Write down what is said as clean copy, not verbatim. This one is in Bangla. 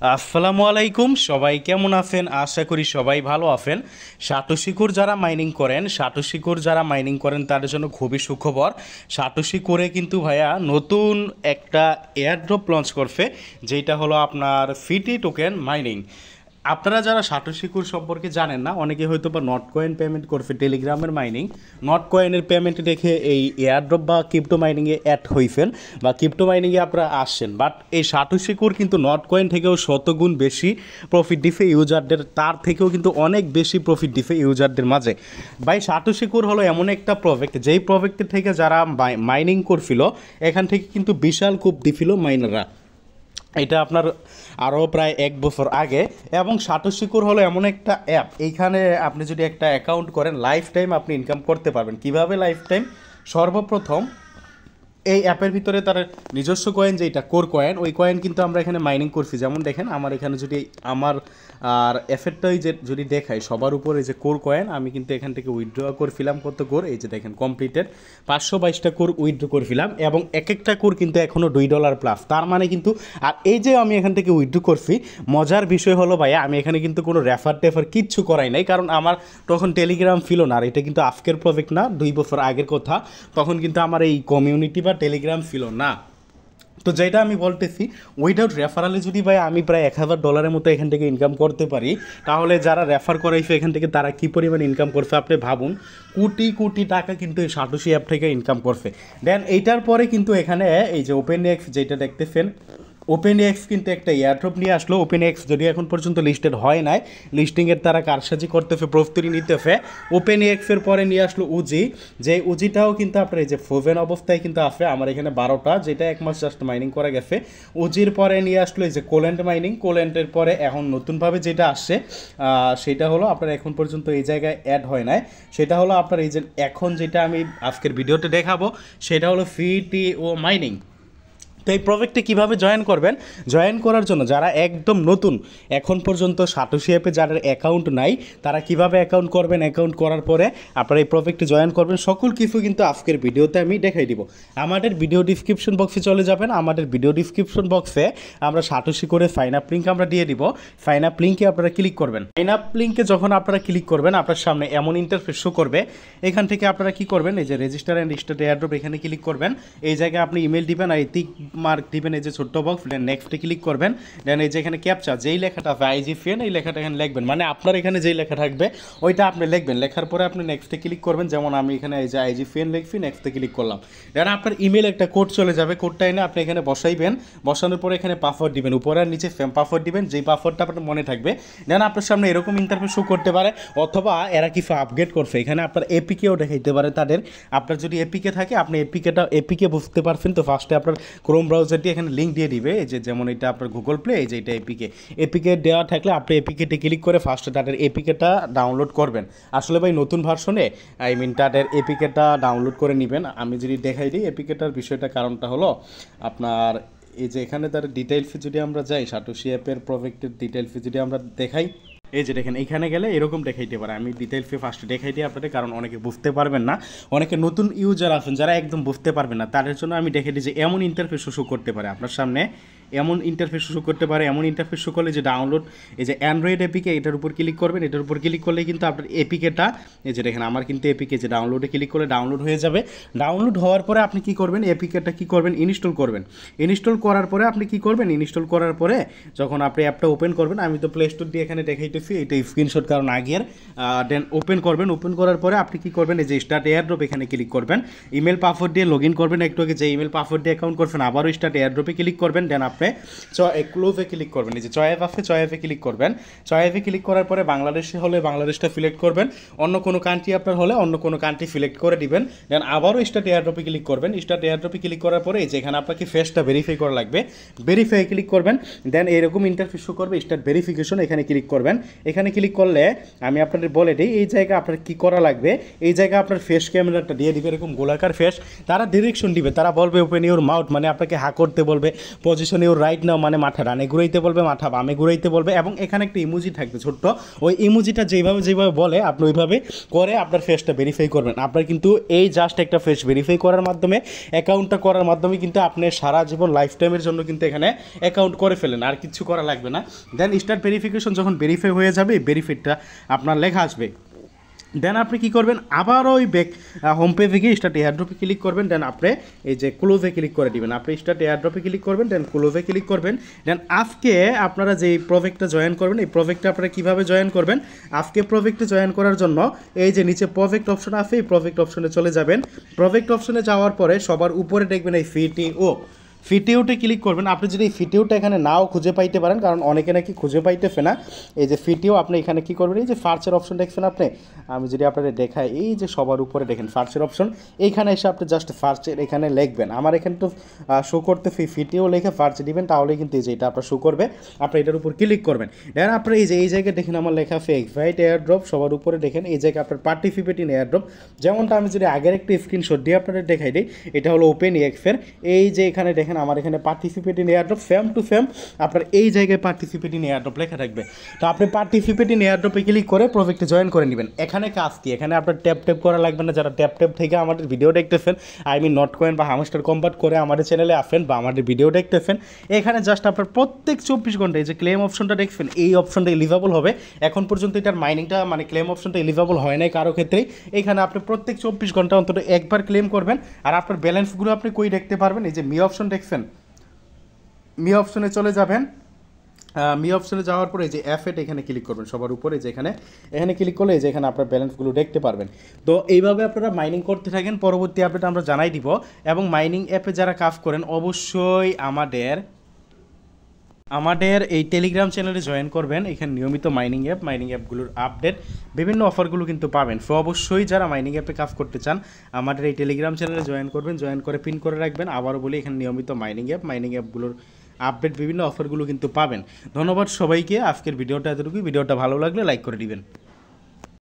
আসসালামু আলাইকুম, সবাই কেমন আছেন? আশা করি সবাই ভালো আছেন। সাটোশি যারা মাইনিং করেন তাদের জন্য খুবই সুখবর। সাটোশি কিন্তু ভাইয়া নতুন একটা এয়ারড্রপ লঞ্চ করছে, যেটা হলো আপনার ফিটি টোকেন মাইনিং। আপনারা যারা সাটোশি সম্পর্কে জানেন না, অনেকে হয়তো বা নট কয়েন পেমেন্ট করছে টেলিগ্রামের মাইনিং। নট কয়েনের পেমেন্ট দেখে এই এয়ারড্রপ বা ক্রিপ্টো মাইনিংয়ে অ্যাড হইছেন বা ক্রিপ্টো মাইনিংয়ে আপনারা আসছেন, বাট এই সাটোশি কিন্তু নট কয়েন থেকেও শতগুণ বেশি প্রফিট দিছে ইউজারদের, তার থেকেও কিন্তু অনেক বেশি প্রফিট দিছে ইউজারদের মাঝে। ভাই সাটোশি হলো এমন একটা প্রজেক্ট, যেই প্রজেক্টের থেকে যারা মাইনিং করছিল এখান থেকে কিন্তু বিশাল কূপ দিছিল মাইনাররা। এটা আপনার আরও প্রায় 1 বছর আগে। এবং সাটোশি হলো এমন একটা অ্যাপ, এইখানে আপনি যদি একটা অ্যাকাউন্ট করেন লাইফ টাইম আপনি ইনকাম করতে পারবেন। কিভাবে লাইফ টাইম? সর্বপ্রথম এই অ্যাপের ভিতরে তার নিজস্ব কয়েন, যেটা কোর কয়েন, ওই কয়েন কিন্তু আমরা এখানে মাইনিং করছি। যেমন দেখেন আমার এখানে যদি আমার আর এফেক্টটাই যে যদি দেখাই সবার উপরে যে কোর কয়েন, আমি কিন্তু এখান থেকে উইথড্র করছিলাম কত কোর, এই যে দেখেন কমপ্লিটেড 522টা কোর উইথড্র করছিলাম, এবং এক একটা কোর কিন্তু এখনও $2 প্লাস। তার মানে কিন্তু আর এই যে আমি এখান থেকে উইথড্র করছি, মজার বিষয় হলো ভাইয়া আমি এখানে কিন্তু কোনো রেফার টেফার কিচ্ছু করাই নাই, কারণ আমার তখন টেলিগ্রাম ছিল না। আর এটা কিন্তু আজকের প্রজেক্ট না, 2 বছর আগের কথা। তখন কিন্তু আমার এই কমিউনিটি বা টেলিগ্রাম ছিল না। তো যেটা আমি বলতেছি, উইদাউট রেফারালে যদি ভাই আমি প্রায় $1000 মতো এখান থেকে ইনকাম করতে পারি, তাহলে যারা রেফার করাইছে এখান থেকে তারা কী পরিমাণ ইনকাম করছে আপনি ভাবুন। কোটি কোটি টাকা কিন্তু এই সাটোশি অ্যাপ থেকে ইনকাম করছে। দেন এইটার পরে কিন্তু এখানে এই যে ওপেন এক্স যেটা দেখতেছেন, ওপেন এক্স কিন্তু একটা এয়ারড্রপ নিয়ে আসলো। ওপেন এক্স যদি এখন পর্যন্ত লিস্টেড হয় নাই, লিস্টিংয়ের তারা কারসাজি করতেছে, প্রস্তুতি নিতেছে। ওপেন এক্সের পরে নিয়ে আসলো উজি, যে উজিটাও কিন্তু আপনার এই যে ফোভেন অবস্থায় কিন্তু আছে। আমার এখানে 12টা, যেটা 1 মাস জাস্ট মাইনিং করা গেছে। উজির পরে নিয়ে আসলো এই যে কোল্যান্ড মাইনিং। কোল্যান্ডের পরে এখন নতুনভাবে যেটা আসছে সেটা হলো আপনার এখন পর্যন্ত এই জায়গায় অ্যাড হয় নাই, সেটা হলো আপনার এই যে এখন যেটা আমি আজকের ভিডিওতে দেখাবো সেটা হলো ফিটিও মাইনিং। তো এই প্রজেক্টে কীভাবে জয়েন করবেন? জয়েন করার জন্য যারা একদম নতুন, এখন পর্যন্ত সাটোশি অ্যাপে যাদের অ্যাকাউন্ট নাই, তারা কিভাবে অ্যাকাউন্ট করবেন, অ্যাকাউন্ট করার পরে আপনারা এই প্রজেক্টে জয়েন করবেন, সকল কিছু কিন্তু আজকের ভিডিওতে আমি দেখাই দিব। আমাদের ভিডিও ডিসক্রিপশন বক্সে চলে যাবেন। আমাদের ভিডিও ডিসক্রিপশন বক্সে আমরা সাটোশি সাইন আপ লিঙ্ক আমরা দিয়ে দিব। সাইন আপ লিঙ্কে আপনারা ক্লিক করবেন। সাইন আপ লিঙ্কে যখন আপনারা ক্লিক করবেন, আপনার সামনে এমন ইন্টারফেস শো করবে। এখান থেকে আপনারা কি করবেন, এই যে রেজিস্টার অ্যান্ড স্টার্ট এয়ারড্রপ, এখানে ক্লিক করবেন। এই জায়গায় আপনি ইমেল দিবেন আর এই মার্ক দিবেন, এই যে ছোট্ট বক্স, দেন নেক্সটে ক্লিক করবেন। দেন এই যে এখানে ক্যাপচা যেই লেখাটা আছে IGFN, এই লেখাটা এখানে লিখবেন, মানে আপনার এখানে যেই লেখা থাকবে ওইটা আপনি লিখবেন। লেখার পরে আপনি নেক্সটে ক্লিক করবেন। যেমন আমি এখানে এই যে IGFN লিখছি, নেক্সটে ক্লিক করলাম। দেন আপনার ইমেল একটা কোড চলে যাবে, কোডটা এনে আপনি এখানে বসাইবেন। বসানোর পরে এখানে পাসওয়ার্ড দিবেন, উপরে আর নিচে সেম পাসওয়ার্ড দিবেন, যেই পাসওয়ার্ডটা আপনার মনে থাকবে। দেন আপনার সামনে এরকম ইন্টারফেস শো করতে পারে, অথবা এরা কিছু আপগ্রেড করছে, এখানে আপনার এপিকেও দেখাইতে পারে তাদের। আপনার যদি এপিকে থাকে, আপনি এপিকে বুঝতে পারছেন, তো ফার্স্টে আপনার ক্রোম ব্রাউজারটি এখানে লিঙ্ক দিয়ে দিবে, এই যে যেমন এটা আপনার গুগল প্লে, এই যে এটা এপিকে দেওয়া থাকলে আপনি এপিকেতে ক্লিক করে ফার্স্টে তাদের এপিকেটা ডাউনলোড করবেন। আসলে ভাই নতুন ভার্সনে তাদের এপিকেটা ডাউনলোড করে নেবেন। আমি যদি দেখাই দিই এপিকেটার বিষয়টা, কারণটা হলো আপনার এই যে এখানে তার ডিটেইলসে যদি আমরা যাই, সাটোশি অ্যাপের প্রজেক্টের ডিটেইলসে যদি আমরা দেখাই, এই যে দেখেন এখানে গেলে এরকম দেখাইতে পারে। আমি ডিটেইলসে ফার্স্টে দেখাই দিই আপনাদের, কারণ অনেকে বুঝতে পারবেন না, অনেকে নতুন ইউজার আছেন যারা একদম বুঝতে পারবেন না, তাদের জন্য আমি দেখে দিই যে এমন ইন্টারফেস শো করতে পারে আপনার সামনে, এমন ইন্টারফেস শো করতে পারে। এমন ইন্টারফেস শো করলে যে ডাউনলোড, এই যে অ্যান্ড্রয়েড এপিকে, এটার উপর ক্লিক করবেন। এটার উপর ক্লিক করলে কিন্তু আপনার এপিকেটা, এই যে দেখেন আমার কিন্তু এপিকে যে ডাউনলোডে ক্লিক করলে ডাউনলোড হয়ে যাবে। ডাউনলোড হওয়ার পরে আপনি কি করবেন, এপিকেটা কি করবেন, ইনস্টল করবেন। ইনস্টল করার পরে আপনি কি করবেন, ইনস্টল করার পরে যখন আপনি অ্যাপটা ওপেন করবেন, আমি তো প্লে স্টোর দিয়ে এখানে দেখাইতেছি, এটা স্ক্রিনশট কারণ আগের। দেন ওপেন করবেন। ওপেন করার পরে আপনি কি করবেন, এই যে স্টার্ট এয়ারড্রপ এখানে ক্লিক করবেন। ইমেল পাসওয়ার্ড দিয়ে লগ ইন করবেন, একটু আগে যে ইমেল পাসওয়ার্ড দিয়ে অ্যাকাউন্ট করবেন, আবারও স্টার্ট এয়ারড্রপে ক্লিক করবেন। দেন আপনি ক্লোজে ক্লিক করবেন, এই যে চয়েস আছে চয়েসে ক্লিক করবেন। চয়েসে ক্লিক করার পরে বাংলাদেশে হলে বাংলাদেশটা সিলেক্ট করবেন, অন্য কোনো কান্ট্রি আপনার হলে অন্য কোনো কান্ট্রি সিলেক্ট করে দিবেন। দেন আবারও স্টার্ট এয়ারড্রপে ক্লিক করবেন। স্টার্ট এয়ারড্রপে ক্লিক করার পরে এই যে এখানে আপনাকে ফেসটা ভেরিফাই করা লাগবে, ভেরিফাই ক্লিক করবেন। দেন এরকম ইন্টারফেস শো করবে, স্টার্ট ভেরিফিকেশন, এখানে ক্লিক করবেন। এখানে ক্লিক করলে আমি আপনাদের বলে দিই এই জায়গায় আপনার কী করা লাগবে। এই জায়গায় আপনার ফেস ক্যামেরাটা দিয়ে দিবে, এরকম গোলাকার ফেস। তারা ডিরেকশন দিবে, তারা বলবে ওপেন ইউর মাউথ, মানে আপনাকে হা করতে বলবে, পজিশন ইউর রাইট নাও মানে মাথা ডানে ঘুরাইতে বলবে, মাথা বামে ঘুরাইতে বলবে, এবং এখানে একটা ইমোজি থাকবে ছোট্ট, ওই ইমোজিটা যেভাবে বলে আপনি ওইভাবে করে আপনার ফেসটা ভেরিফাই করবেন। আপনার কিন্তু এই জাস্ট একটা ফেস ভেরিফাই করার মাধ্যমে, অ্যাকাউন্টটা করার মাধ্যমে কিন্তু আপনি সারা জীবন লাইফ টাইমের জন্য কিন্তু এখানে অ্যাকাউন্ট করে ফেলেন, আর কিছু করা লাগবে না। দেন স্টার্ট ভেরিফিকেশন যখন ভেরিফাই হয়ে যাবে, ভেরিফাইডটা আপনার লেখা আসবে। দেন আপনি কী করবেন, আবারও ওই ব্যাক হোম পেজে গিয়ে স্টার্ট এয়ারড্রপে ক্লিক করবেন। দেন আপনি এই যে ক্লোজে ক্লিক করে দিবেন, আপনি স্টার্ট এয়ারড্রপে ক্লিক করবেন, দেন ক্লোজে ক্লিক করবেন। দেন আজকে আপনারা যে প্রজেক্টটা জয়েন করবেন, এই প্রজেক্টটা আপনারা কীভাবে জয়েন করবেন, আজকে প্রজেক্টে জয়েন করার জন্য এই যে নিচে প্রজেক্ট অপশন আছে, এই প্রজেক্ট অপশনে চলে যাবেন। প্রজেক্ট অপশনে যাওয়ার পরে সবার উপরে দেখবেন এই ফিটিউটে ক্লিক করবেন। আপনি যদি এই ফিটিউটা এখানে নাও খুঁজে পাইতে পারেন, কারণ অনেকে নাকি খুঁজে পাইতেছে না, এই যে ফিটিউ আপনি এখানে কী করবেন, এই যে সার্চের অপশন দেখছেন আপনি, আমি যদি আপনাদের দেখাই, এই যে সবার উপরে দেখেন সার্চের অপশন, এইখানে এসে আপনি জাস্ট সার্চের এখানে লিখবেন। আমার এখানে তো শো করতে ফিটিউ লিখে সার্চ দিবেন, তাহলে কিন্তু এই যে এটা আপনার শো করবে, আপনি এটার উপর ক্লিক করবেন। দেন আপনার এই যে এই জায়গায় দেখেন আমার লেখা আছে এক্সাইট এয়ারড্রপ, সবার উপরে দেখেন এই জায়গায় আপনার পার্টিসিপেট ইন এয়ারড্রপ, যেমনটা আমি যদি আগের একটা স্ক্রিনশট দিয়ে আপনাদের দেখাই দিই, এটা হলো ওপেন এক্সের, এই যে এখানে দেখেন আমার এখানে participate in airdrop same to same আপনার এই জায়গায় পার্টিসিপেট ইন এয়ারড্রপ লেখা থাকবে। তো আপনি পার্টিসিপেট ইন এয়ারড্রপে ক্লিক করে প্রজেক্টে জয়েন করে নেবেন। এখানে কাজ কি, এখানে আপনার ট্যাপ করা লাগবে না। যারা ট্যাপ থেকে আমাদের ভিডিও দেখতেছেন, আই মিন নট কয়েন বা হামস্টার কনভার্ট করে আমাদের চ্যানেলে আসেন বা আমাদের ভিডিও দেখতেছেন, এখানে জাস্ট আপনার প্রত্যেক 24 ঘন্টা এই যে ক্লেম অপশনটা দেখবেন, এই অপশনটা এলিজেবল হবে। এখন পর্যন্ত এটার মাইনিংটা মানে ক্লেম অপশনটা এলিজেবল হয় নাই কারো ক্ষেত্রেই। এখানে আপনি প্রত্যেক 24 ঘন্টা অন্তত একবার ক্লেম করবেন, আর আপনার ব্যালেন্সগুলো আপনি কই দেখতে পারবেন, এই যে মি অপশন দেখছেন, মি অপশনে চলে যাবেন। মি অপশনে যাওয়ার পরে যে অ্যাফেট এখানে ক্লিক করবেন সবার উপরে, যে এখানে ক্লিক করলে যে এখানে আপনার ব্যালেন্সগুলো দেখতে পারবেন। তো এইভাবে আপনারা মাইনিং করতে থাকেন, পরবর্তী আপডেট আমরা জানাই দিব। এবং মাইনিং অ্যাপে যারা কাজ করেন অবশ্যই আমাদের এই টেলিগ্রাম চ্যানেলে জয়েন করবেন। এখানে নিয়মিত মাইনিং অ্যাপগুলোর আপডেট, বিভিন্ন অফারগুলো কিন্তু পাবেন। সো অবশ্যই যারা মাইনিং অ্যাপে কাজ করতে চান আমাদের এই টেলিগ্রাম চ্যানেলে জয়েন করবেন, জয়েন করে পিন করে রাখবেন। আবারও বলি, এখানে নিয়মিত মাইনিং অ্যাপগুলোর আপডেট, বিভিন্ন অফারগুলো কিন্তু পাবেন। ধন্যবাদ সবাইকে। আজকের ভিডিওটা এতটুকুই। ভিডিওটা ভালো লাগলে লাইক করে দিবেন।